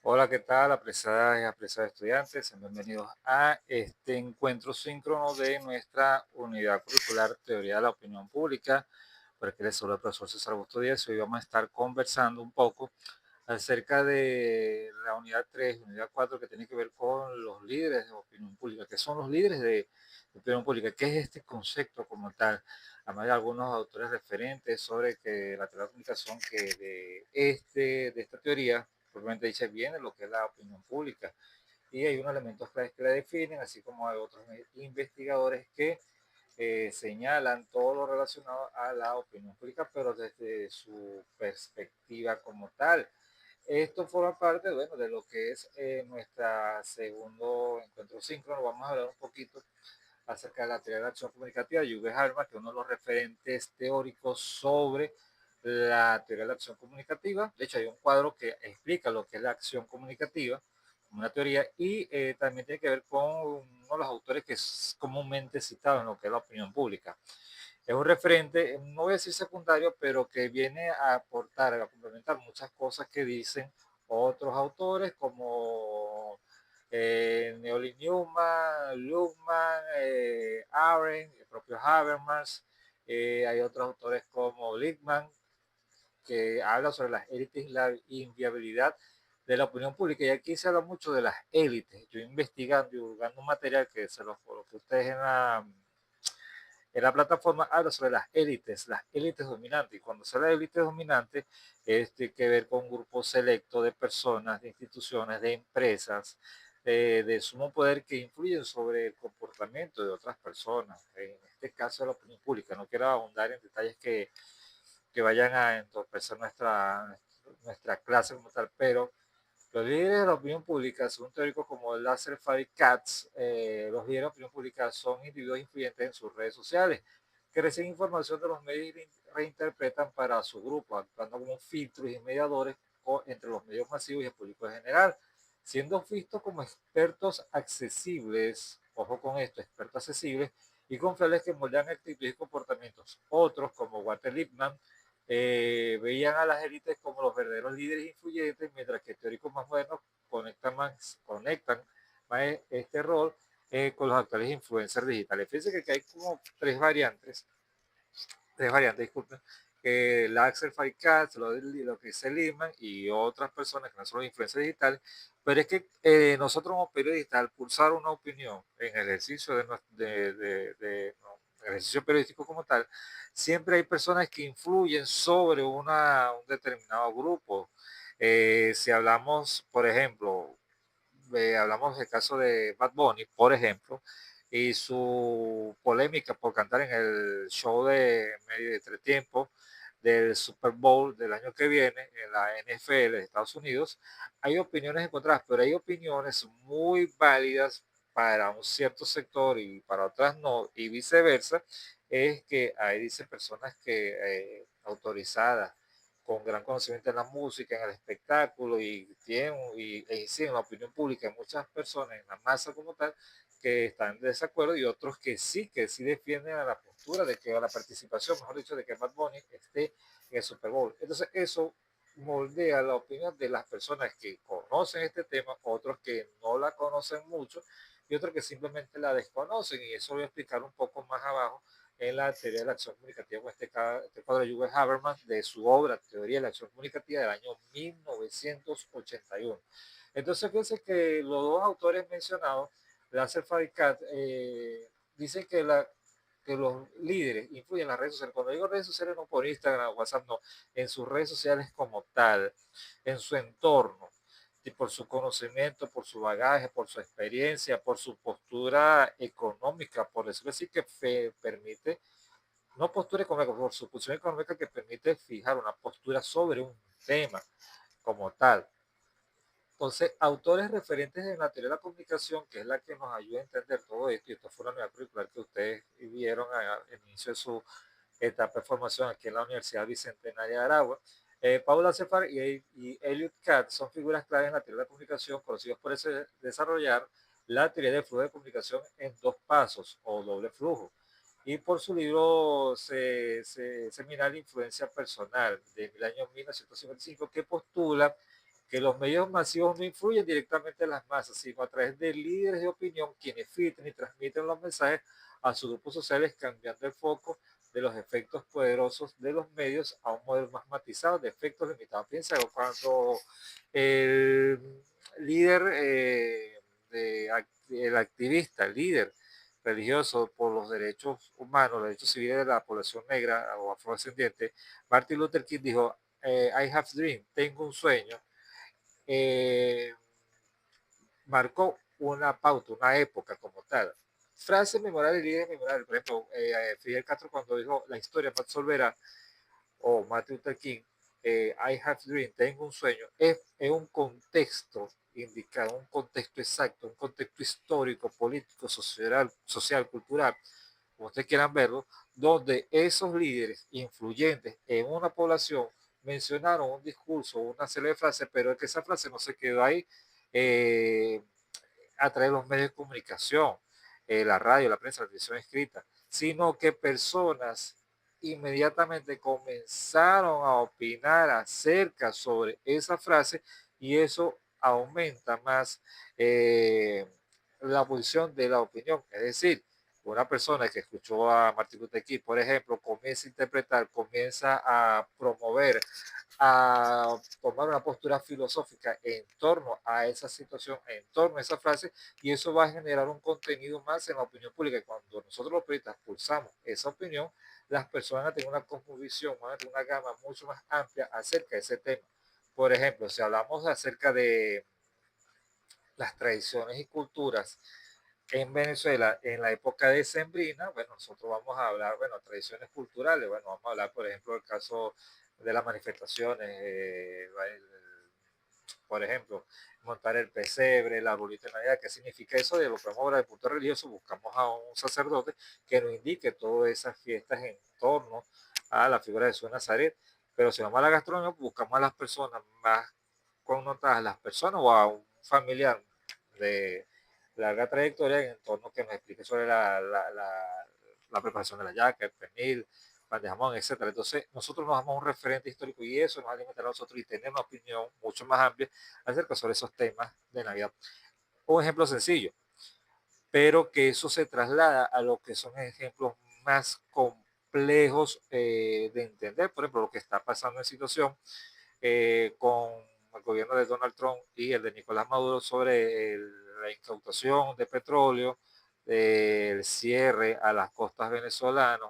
Hola, ¿qué tal? Apreciadas y apreciados estudiantes, sean bienvenidos a este encuentro síncrono de nuestra unidad curricular Teoría de la Opinión Pública. Por aquí les saluda el profesor César Augusto Díaz y hoy vamos a estar conversando un poco acerca de la unidad 3 y unidad 4 que tiene que ver con los líderes de opinión pública. ¿Qué son los líderes de opinión pública? ¿Qué es este concepto como tal? Además de algunos autores referentes sobre que la teoría de la comunicación, que de esta teoría, probablemente dice viene lo que es la opinión pública. Y hay unos elementos claves que la definen, así como hay otros investigadores que señalan todo lo relacionado a la opinión pública, pero desde su perspectiva como tal. Esto forma parte, bueno, de lo que es nuestra segundo encuentro síncrono. Vamos a hablar un poquito acerca de la teoría de la acción comunicativa de Yuval Harari, que es uno de los referentes teóricos sobre la teoría de la acción comunicativa. De hecho, hay un cuadro que explica lo que es la acción comunicativa, como una teoría, y también tiene que ver con uno de los autores que es comúnmente citado en lo que es la opinión pública. Es un referente, no voy a decir secundario, pero que viene a aportar, a complementar muchas cosas que dicen otros autores como Neoli Newman, Luhmann, Arendt, el propio Habermas. Hay otros autores como Lippmann, que habla sobre las élites y la inviabilidad de la opinión pública. Y aquí se habla mucho de las élites. Yo investigando, divulgando un material que se los coloqué a ustedes en la plataforma, habla sobre las élites dominantes. Y cuando se habla de élites dominantes, tiene que ver con un grupo selecto de personas, de instituciones, de empresas, de sumo poder que influyen sobre el comportamiento de otras personas. En este caso, la opinión pública. No quiero ahondar en detalles que vayan a entorpecer nuestra clase como tal, pero los líderes de la opinión pública, según teóricos como Lasser Farid Katz, los líderes de la opinión pública son individuos influyentes en sus redes sociales, que reciben información de los medios y reinterpretan para su grupo, actuando como filtros y mediadores entre los medios masivos y el público en general, siendo vistos como expertos accesibles, ojo con esto, expertos accesibles, y confiables que moldean actitudes y comportamientos. Otros, como Walter Lippmann, veían a las élites como los verdaderos líderes influyentes, mientras que teóricos más modernos conectan más este rol con los actuales influencers digitales. Fíjense que aquí hay como tres variantes, disculpen, la Axel Firecat, lo que dice Lehman y otras personas que no son los influencers digitales, pero es que nosotros como periodistas, al pulsar una opinión en el ejercicio no, el ejercicio periodístico como tal, siempre hay personas que influyen sobre un determinado grupo. Si hablamos, por ejemplo, hablamos del caso de Bad Bunny, por ejemplo, y su polémica por cantar en el show de medio de entretiempo del Super Bowl del año que viene en la NFL de Estados Unidos, hay opiniones encontradas, pero hay opiniones muy válidas para un cierto sector y para otras no, y viceversa, es que ahí dice personas que autorizadas con gran conocimiento en la música, en el espectáculo e inciden en la opinión pública en muchas personas, en la masa como tal, que están en desacuerdo y otros que sí defienden a la postura de que a la participación, mejor dicho, de que Bad Bunny esté en el Super Bowl. Entonces eso moldea la opinión de las personas que conocen este tema, otros que no la conocen mucho y otros que simplemente la desconocen y eso voy a explicar un poco más abajo en la teoría de la acción comunicativa con este cuadro de Yuval Habermas de su obra Teoría de la acción comunicativa del año 1981. Entonces, fíjense que los dos autores mencionados, Lasser Faricat, dicen que los líderes influyen en las redes sociales. Cuando digo redes sociales, no por Instagram, WhatsApp, no, en sus redes sociales como tal, en su entorno, y por su conocimiento, por su bagaje, por su experiencia, por su postura económica, por decirlo así, que permite, no postura económica, por su posición económica que permite fijar una postura sobre un tema como tal. Entonces, autores referentes en la teoría de la comunicación, que es la que nos ayuda a entender todo esto, y esto fue la unidad curricular que ustedes vieron al inicio de su etapa de formación aquí en la Universidad Bicentenaria de Aragua. Paula Cefar y Elliot Katz son figuras claves en la teoría de la comunicación, conocidos por desarrollar la teoría del flujo de comunicación en dos pasos o doble flujo. Y por su libro seminal Influencia Personal del año 1955, que postula que los medios masivos no influyen directamente en las masas, sino a través de líderes de opinión quienes filtran y transmiten los mensajes a sus grupos sociales, cambiando el foco de los efectos poderosos de los medios a un modelo más matizado de efectos limitados. Piensa cuando el líder, el activista, el líder religioso por los derechos humanos, los derechos civiles de la población negra o afrodescendiente, Martin Luther King dijo, I have a dream, tengo un sueño, eh, marcó una pauta, una época como tal. Frases memorables y líderes memorables, por ejemplo, Fidel Castro cuando dijo la historia me absolverá, o Martin Luther King, I have a dream, tengo un sueño, es un contexto indicado, un contexto exacto, un contexto histórico, político, social, cultural, como ustedes quieran verlo, donde esos líderes influyentes en una población mencionaron un discurso, una célebre frase, pero es que esa frase no se quedó ahí eh, a través de los medios de comunicación, la radio, la prensa, la televisión escrita, sino que personas inmediatamente comenzaron a opinar acerca sobre esa frase y eso aumenta más la posición de la opinión. Es decir, una persona que escuchó a Martin Luther King, por ejemplo, comienza a interpretar, comienza a promover, a tomar una postura filosófica en torno a esa situación, en torno a esa frase, y eso va a generar un contenido más en la opinión pública. Y cuando nosotros los periodistas pulsamos esa opinión, las personas van a tener una cosmovisión, van a tener una gama mucho más amplia acerca de ese tema. Por ejemplo, si hablamos acerca de las tradiciones y culturas en Venezuela en la época de Sembrina, bueno, nosotros vamos a hablar, bueno, tradiciones culturales, bueno, vamos a hablar, por ejemplo, del caso de las manifestaciones, por ejemplo, montar el pesebre, la bolita de Navidad. ¿Qué significa eso? De lo que vamos a hablar del punto religioso, buscamos a un sacerdote que nos indique todas esas fiestas en torno a la figura de Jesús de Nazaret. Pero si vamos a la gastronomía, buscamos a las personas más connotadas, las personas o a un familiar de larga trayectoria en torno que nos explique sobre la preparación de la yaca, el pernil, pan de jamón, etcétera. Entonces, nosotros nos damos un referente histórico y eso nos alimenta a nosotros y tener una opinión mucho más amplia acerca sobre esos temas de Navidad. Un ejemplo sencillo, pero que eso se traslada a lo que son ejemplos más complejos de entender. Por ejemplo, lo que está pasando en situación con el gobierno de Donald Trump y el de Nicolás Maduro sobre la incautación de petróleo, el cierre a las costas venezolanas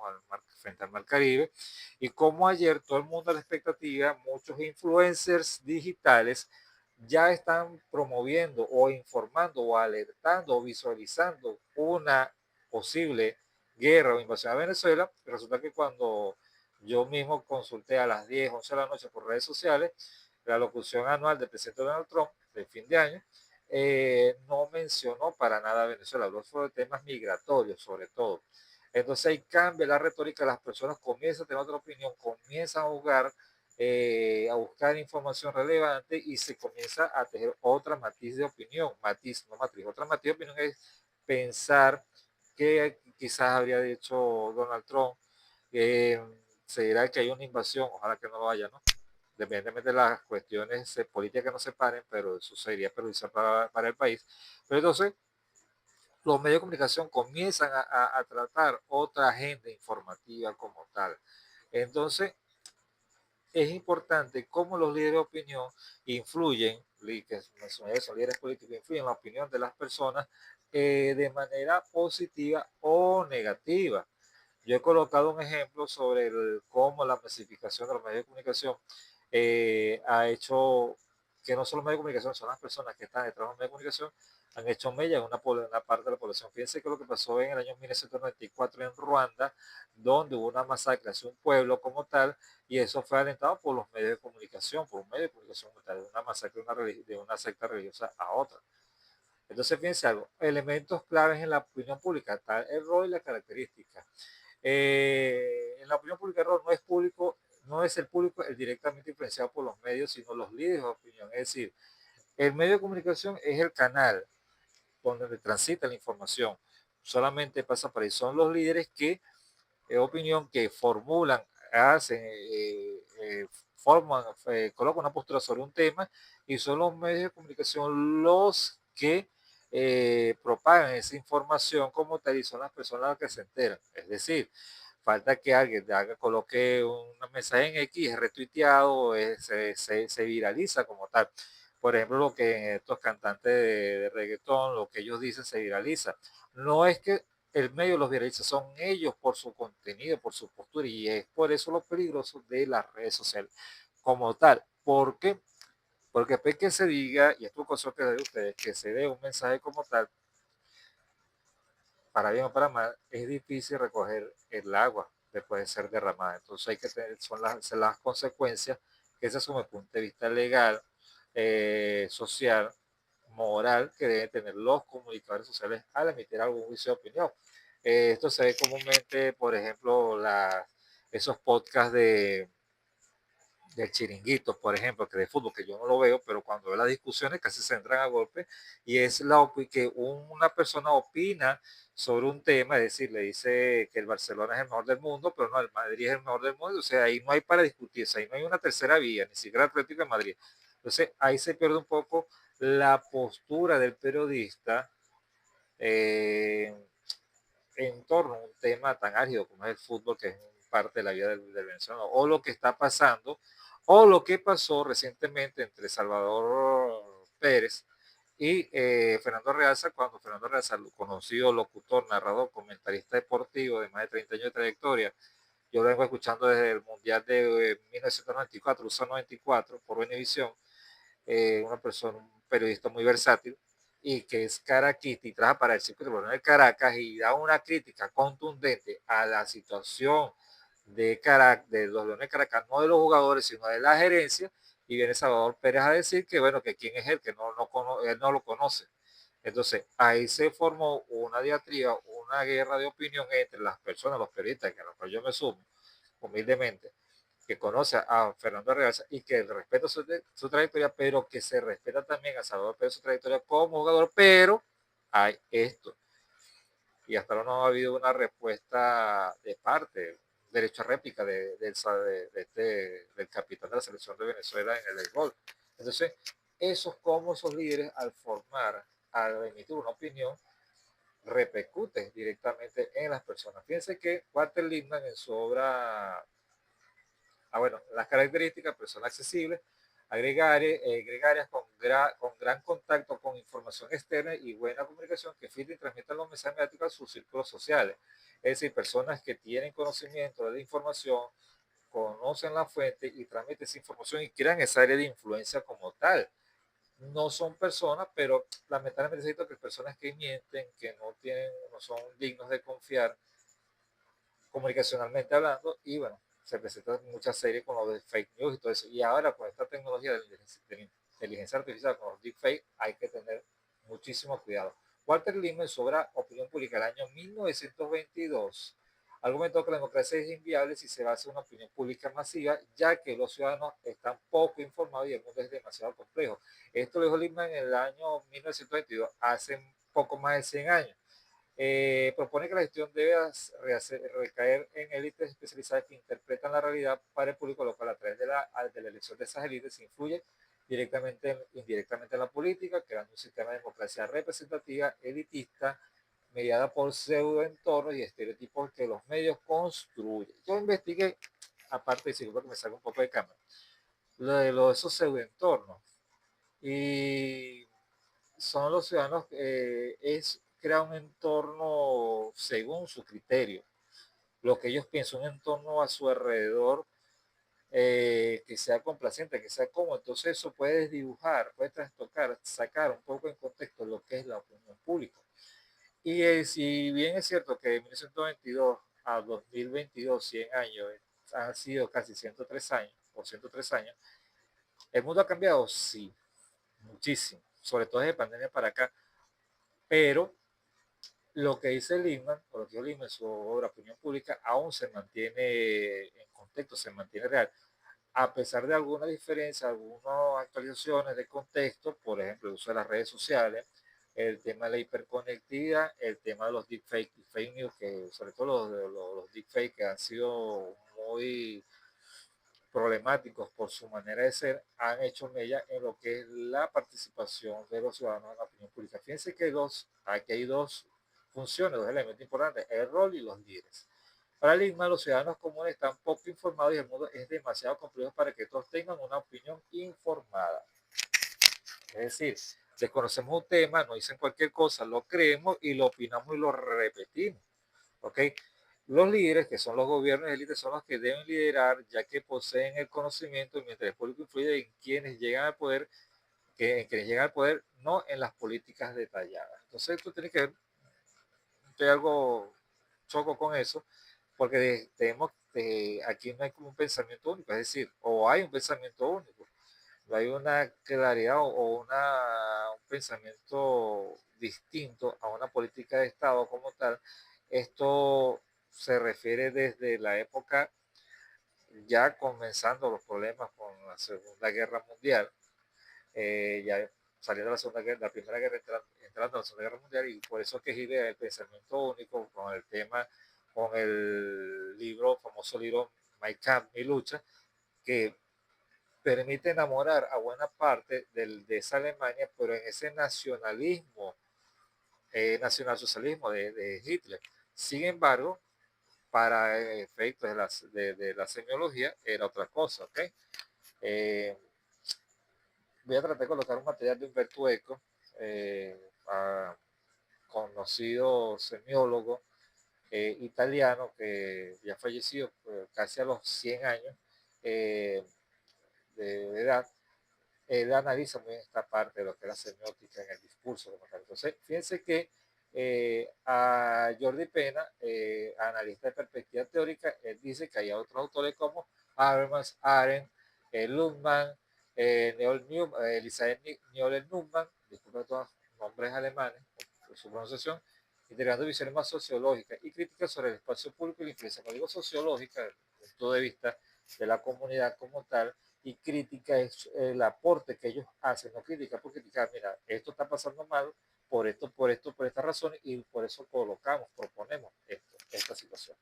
frente al Mar Caribe, y como ayer todo el mundo a la expectativa, muchos influencers digitales ya están promoviendo o informando o alertando o visualizando una posible guerra o invasión a Venezuela. Resulta que cuando yo mismo consulté a las 10, 11 de la noche por redes sociales la locución anual del presidente Donald Trump de fin de año, no mencionó para nada a Venezuela, habló sobre temas migratorios sobre todo. Entonces ahí cambia la retórica, las personas comienzan a tener otra opinión, comienzan a jugar, a buscar información relevante y se comienza a tener otra matiz de opinión, matiz, no matriz, otra matiz de opinión es pensar que quizás habría dicho Donald Trump, eh, se dirá que hay una invasión, ojalá que no lo haya, ¿no? Independientemente de las cuestiones políticas que no se paren, pero eso sería perjudicial para el país. Pero entonces, los medios de comunicación comienzan a tratar otra agenda informativa como tal. Entonces, es importante cómo los líderes de opinión influyen, que son líderes políticos, influyen en la opinión de las personas de manera positiva o negativa. Yo he colocado un ejemplo sobre cómo la masificación de los medios de comunicación ha hecho que no solo los medios de comunicación, son las personas que están detrás de los medios de comunicación, han hecho mella en una parte de la población. Fíjense que lo que pasó en el año 1994 en Ruanda, donde hubo una masacre hacia un pueblo como tal, y eso fue alentado por los medios de comunicación, por un medio de comunicación como tal, de una masacre de una secta religiosa a otra. Entonces, fíjense algo, elementos claves en la opinión pública, tal el rol y la característica. En la opinión pública, el rol no es público, no es el público el directamente influenciado por los medios, sino los líderes de opinión. Es decir, el medio de comunicación es el canal donde transita la información. Solamente pasa por ahí. Son los líderes que, opinión, que formulan, hacen, colocan una postura sobre un tema y son los medios de comunicación los que propagan esa información como tal y son las personas las que se enteran. Es decir, falta que alguien coloque un mensaje en X, es retuiteado, se viraliza como tal. Por ejemplo, lo que estos cantantes de reggaetón, lo que ellos dicen se viraliza. No es que el medio los viraliza, son ellos por su contenido, por su postura, y es por eso lo peligroso de las redes sociales como tal. ¿Por qué? Porque después que se diga, y esto es cosa que de ustedes, que se dé un mensaje como tal, para bien o para mal, es difícil recoger el agua después de ser derramada. Entonces hay que tener, son las consecuencias, que ese es mi punto de vista legal, social, moral, que deben tener los comunicadores sociales al emitir algún juicio de opinión. Esto se ve comúnmente, por ejemplo, esos podcasts del chiringuito, por ejemplo, que de fútbol, que yo no lo veo, pero cuando veo las discusiones casi se entran a golpe, y es que una persona opina sobre un tema, es decir, le dice que el Barcelona es el mejor del mundo, pero no, el Madrid es el mejor del mundo, o sea, ahí no hay para discutirse, ahí no hay una tercera vía, ni siquiera Atlético de Madrid. Entonces, ahí se pierde un poco la postura del periodista eh, en torno a un tema tan árido como es el fútbol, que es parte de la vida del venezolano, o lo que está pasando, o lo que pasó recientemente entre Salvador Pérez y Fernando Realza, cuando Fernando Realza, conocido locutor, narrador, comentarista deportivo de más de 30 años de trayectoria, yo lo vengo escuchando desde el Mundial de 1994, USA 94, por Venevisión, una persona, un periodista muy versátil y que es caraquista y trabaja para el circuito de Caracas y da una crítica contundente a la situación de los Leones de Caracas, no de los jugadores, sino de la gerencia, y viene Salvador Pérez a decir que, bueno, que quién es él, que él no lo conoce. Entonces, ahí se formó una diatriba, una guerra de opinión entre las personas, los periodistas, que a los cuales yo me sumo humildemente, que conoce a Fernando Realza y que respeta su trayectoria, pero que se respeta también a Salvador Pérez su trayectoria como jugador, pero hay esto. Y hasta ahora no ha habido una respuesta de parte, derecho a réplica del capitán de la selección de Venezuela en el béisbol. Entonces, esos líderes al formar, al emitir una opinión, repercute directamente en las personas. Fíjense que Walter Lippmann en su obra bueno, las características, personas accesibles, gregarias con gran contacto con información externa y buena comunicación que filtran y transmitan los mensajes mediáticos a sus círculos sociales. Es decir, personas que tienen conocimiento de la información, conocen la fuente y transmiten esa información y crean esa área de influencia como tal. No son personas, pero lamentablemente siento que personas que mienten, que no son dignos de confiar, comunicacionalmente hablando, y bueno, se presentan muchas series con lo de fake news y todo eso. Y ahora con esta tecnología de inteligencia artificial, con los deepfakes, hay que tener muchísimo cuidado. Walter Lippmann, en su obra Opinión Pública del año 1922, argumentó que la democracia es inviable si se basa en una opinión pública masiva, ya que los ciudadanos están poco informados y el mundo es demasiado complejo. Esto lo dijo Lippmann en el año 1922, hace poco más de 100 años. Propone que la gestión debe recaer en élites especializadas que interpretan la realidad para el público, lo cual a través de la elección de esas élites se influye directamente, indirectamente en la política, creando un sistema de democracia representativa, elitista, mediada por pseudoentornos y estereotipos que los medios construyen. Yo investigué, aparte de que me salga un poco de cámara, lo de esos pseudoentornos. Y son los ciudadanos, es crear un entorno según su criterio, lo que ellos piensan, un entorno a su alrededor que sea complaciente, que sea cómodo. Entonces eso puede dibujar, puede trastocar, sacar un poco en contexto lo que es la opinión pública. Y si bien es cierto que de 1922 a 2022, 100 años, han sido casi 103 años, o 103 años, ¿el mundo ha cambiado? Sí, muchísimo, sobre todo desde pandemia para acá, pero lo que dice Lehman, o lo que dijo Lehman en su obra Opinión Pública, aún se mantiene en contexto, se mantiene real, a pesar de alguna diferencia, algunas actualizaciones de contexto, por ejemplo, el uso de las redes sociales, el tema de la hiperconectividad, el tema de los deepfakes y fake news, que sobre todo los deepfakes que han sido muy problemáticos por su manera de ser, han hecho mella en lo que es la participación de los ciudadanos en la opinión pública. Fíjense que aquí hay dos funciones, dos elementos importantes, el rol y los líderes. Para el INMA, los ciudadanos comunes están poco informados y el mundo es demasiado complejo para que todos tengan una opinión informada. Es decir, desconocemos un tema, nos dicen cualquier cosa, lo creemos y lo opinamos y lo repetimos. ¿Ok? Los líderes, que son los gobiernos de élite, son los que deben liderar, ya que poseen el conocimiento, mientras el público influye en quienes llegan al poder, en quienes llegan al poder, no en las políticas detalladas. Entonces, esto tiene que ver, estoy algo choco con eso, porque tenemos, aquí no hay como un pensamiento único, es decir, o hay un pensamiento único, no hay una claridad o un pensamiento distinto a una política de Estado como tal. Esto se refiere desde la época ya comenzando los problemas con la Segunda Guerra Mundial, ya saliendo de la Segunda Guerra, la Primera Guerra, entrando a la Segunda Guerra Mundial, y por eso es que gira el pensamiento único con el tema, con el libro, famoso libro My Camp, Mi Lucha, que permite enamorar a buena parte de esa Alemania, pero en ese nacionalismo, nacionalsocialismo de Hitler. Sin embargo, para efectos de la semiología era otra cosa, ¿ok? Eh, Voy a tratar de colocar un material de Umberto Eco, conocido semiólogo italiano que ya falleció casi a los 100 años eh, de edad. Él analiza muy bien esta parte de lo que es la semiótica en el discurso como tal. Entonces, fíjense que a Jordi Pena, analista de perspectiva teórica, él dice que hay otros autores como Habermas, Arendt, Luhmann, Elisabeth Newell-Neumann, disculpen todos nombres alemanes por su pronunciación, integrando visiones más sociológicas y críticas sobre el espacio público y la influencia. Cuando digo sociológica, desde el punto de vista de la comunidad como tal, y crítica es el aporte que ellos hacen, no crítica por criticar, mira, esto está pasando mal por esta razón, y por eso colocamos, proponemos esta situación.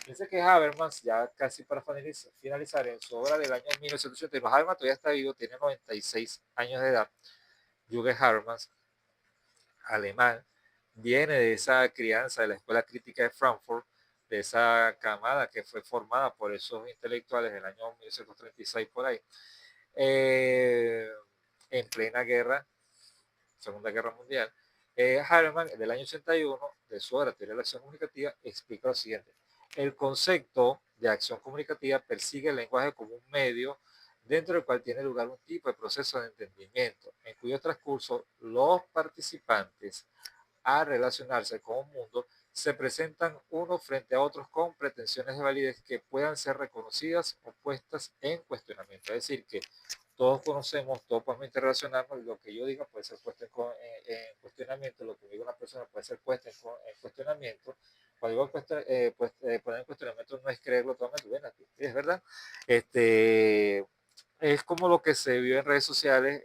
Dice que Habermas, ya casi para finalizar, en su obra del año 1981, Habermas todavía está vivo, tiene 96 años de edad, Jürgen Habermas, alemán, viene de esa crianza de la Escuela Crítica de Frankfurt, de esa camada que fue formada por esos intelectuales en el año 1936 por ahí, eh, en plena guerra, Segunda Guerra Mundial. Harman, del año 81, de su obra Teoría de la Acción Comunicativa, explica lo siguiente. El concepto de acción comunicativa persigue el lenguaje como un medio dentro del cual tiene lugar un tipo de proceso de entendimiento, en cuyo transcurso los participantes, a relacionarse con un mundo, se presentan unos frente a otros con pretensiones de validez que puedan ser reconocidas o puestas en cuestionamiento. Es decir, que todos conocemos, todos podemos interrelacionarnos, lo que yo diga puede ser puesto en cuestionamiento, lo que diga una persona puede ser puesto en cuestionamiento. Cuando digo poner en cuestionamiento no es creerlo totalmente, bueno, es verdad. Es como lo que se vio en redes sociales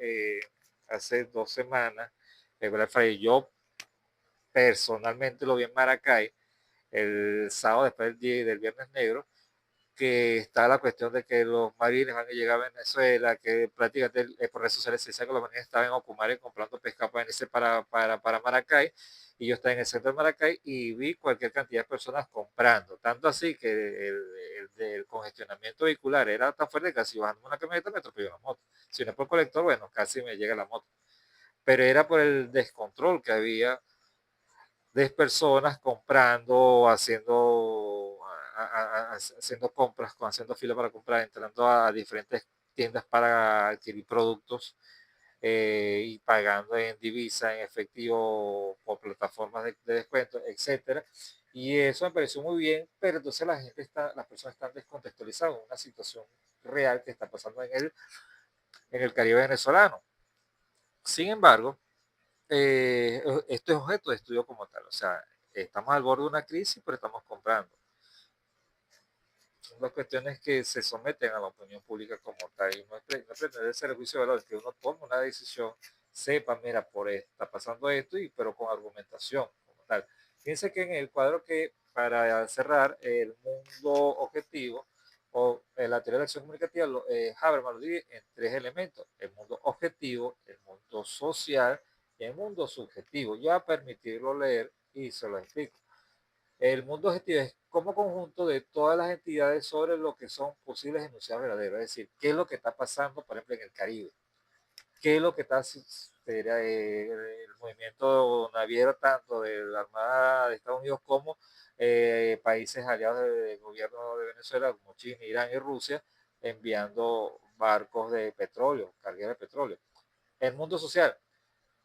hace 2 semanas. Yo personalmente lo vi en Maracay el sábado después del Viernes Negro, que está la cuestión de que los marines van a llegar a Venezuela, que prácticamente por redes sociales se dice que los marines estaban en Ocumare comprando pescado para venirse para Maracay, y yo estaba en el centro de Maracay y vi cualquier cantidad de personas comprando, tanto así que el congestionamiento vehicular era tan fuerte que casi bajando una camioneta me atropelló una moto. Si no es por colector, bueno, casi me llega la moto. Pero era por el descontrol que había de personas comprando, haciendo compras, haciendo fila para comprar, entrando a diferentes tiendas para adquirir productos y pagando en divisa, en efectivo, por plataformas de descuento, etcétera. Y eso me pareció muy bien, pero entonces las personas están descontextualizadas en una situación real que está pasando en el Caribe venezolano. Sin embargo, esto es objeto de estudio como tal. O sea, estamos al borde de una crisis, pero estamos comprando. Son dos cuestiones que se someten a la opinión pública como tal. Y no es pretender ser el juicio de valor, que uno tome una decisión, sepa, mira, está pasando esto, pero con argumentación como tal. Fíjense que en el cuadro que, para cerrar, el mundo objetivo, O la teoría de la acción comunicativa, Habermas lo divide en tres elementos: el mundo objetivo, el mundo social y el mundo subjetivo. Ya a permitirlo leer y se lo explico. El mundo objetivo es como conjunto de todas las entidades sobre lo que son posibles enunciados verdaderos, es decir, qué es lo que está pasando, por ejemplo, en el Caribe, qué es lo que está el movimiento naviero tanto de la Armada de Estados Unidos como países aliados del gobierno de Venezuela como China, Irán y Rusia, enviando barcos de petróleo, cargueros de petróleo. El mundo social,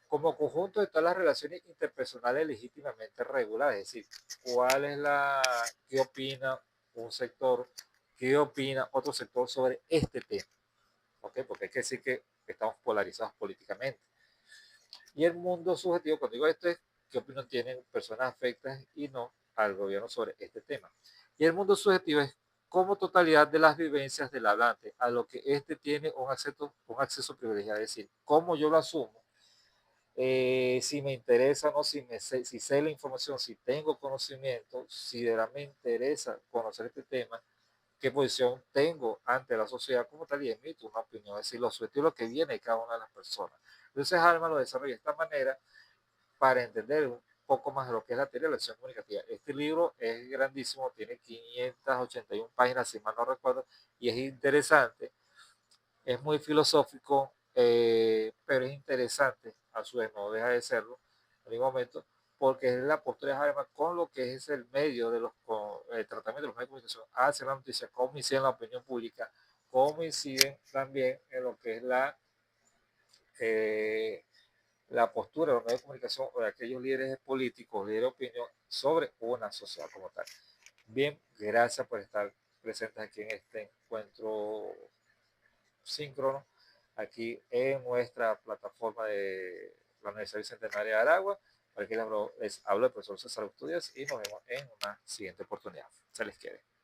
como conjunto de todas las relaciones interpersonales legítimamente reguladas, es decir, qué opina un sector, qué opina otro sector sobre este tema, ¿ok? Porque hay que decir que estamos polarizados políticamente. Y el mundo subjetivo, cuando digo esto, es qué opinión tienen personas afectas y no al gobierno sobre este tema. Y el mundo subjetivo es como totalidad de las vivencias del hablante, a lo que éste tiene un acceso privilegiado, es decir, cómo yo lo asumo, si me interesa o no, si sé la información, si tengo conocimiento, si de verdad me interesa conocer este tema, qué posición tengo ante la sociedad como tal y emito una opinión, es decir, lo subjetivo lo que viene de cada una de las personas. Entonces, Alma lo desarrolla de esta manera para entender un poco más de lo que es la teoría de la acción comunicativa. Este libro es grandísimo, tiene 581 páginas, si mal no recuerdo, y es interesante, es muy filosófico, pero es interesante, a su vez no deja de serlo en ningún momento, porque es la postura de Habermas con lo que es el medio de el tratamiento de los medios de comunicación hacia la noticia, cómo inciden en la opinión pública, cómo inciden también en lo que es eh, la postura de los medios de comunicación o de aquellos líderes políticos, líderes de opinión sobre una sociedad como tal. Bien, gracias por estar presentes aquí en este encuentro síncrono, aquí en nuestra plataforma de la Universidad Bicentenaria de Aragua. Para que les hablo el profesor César Estudios y nos vemos en una siguiente oportunidad. Se les quiere.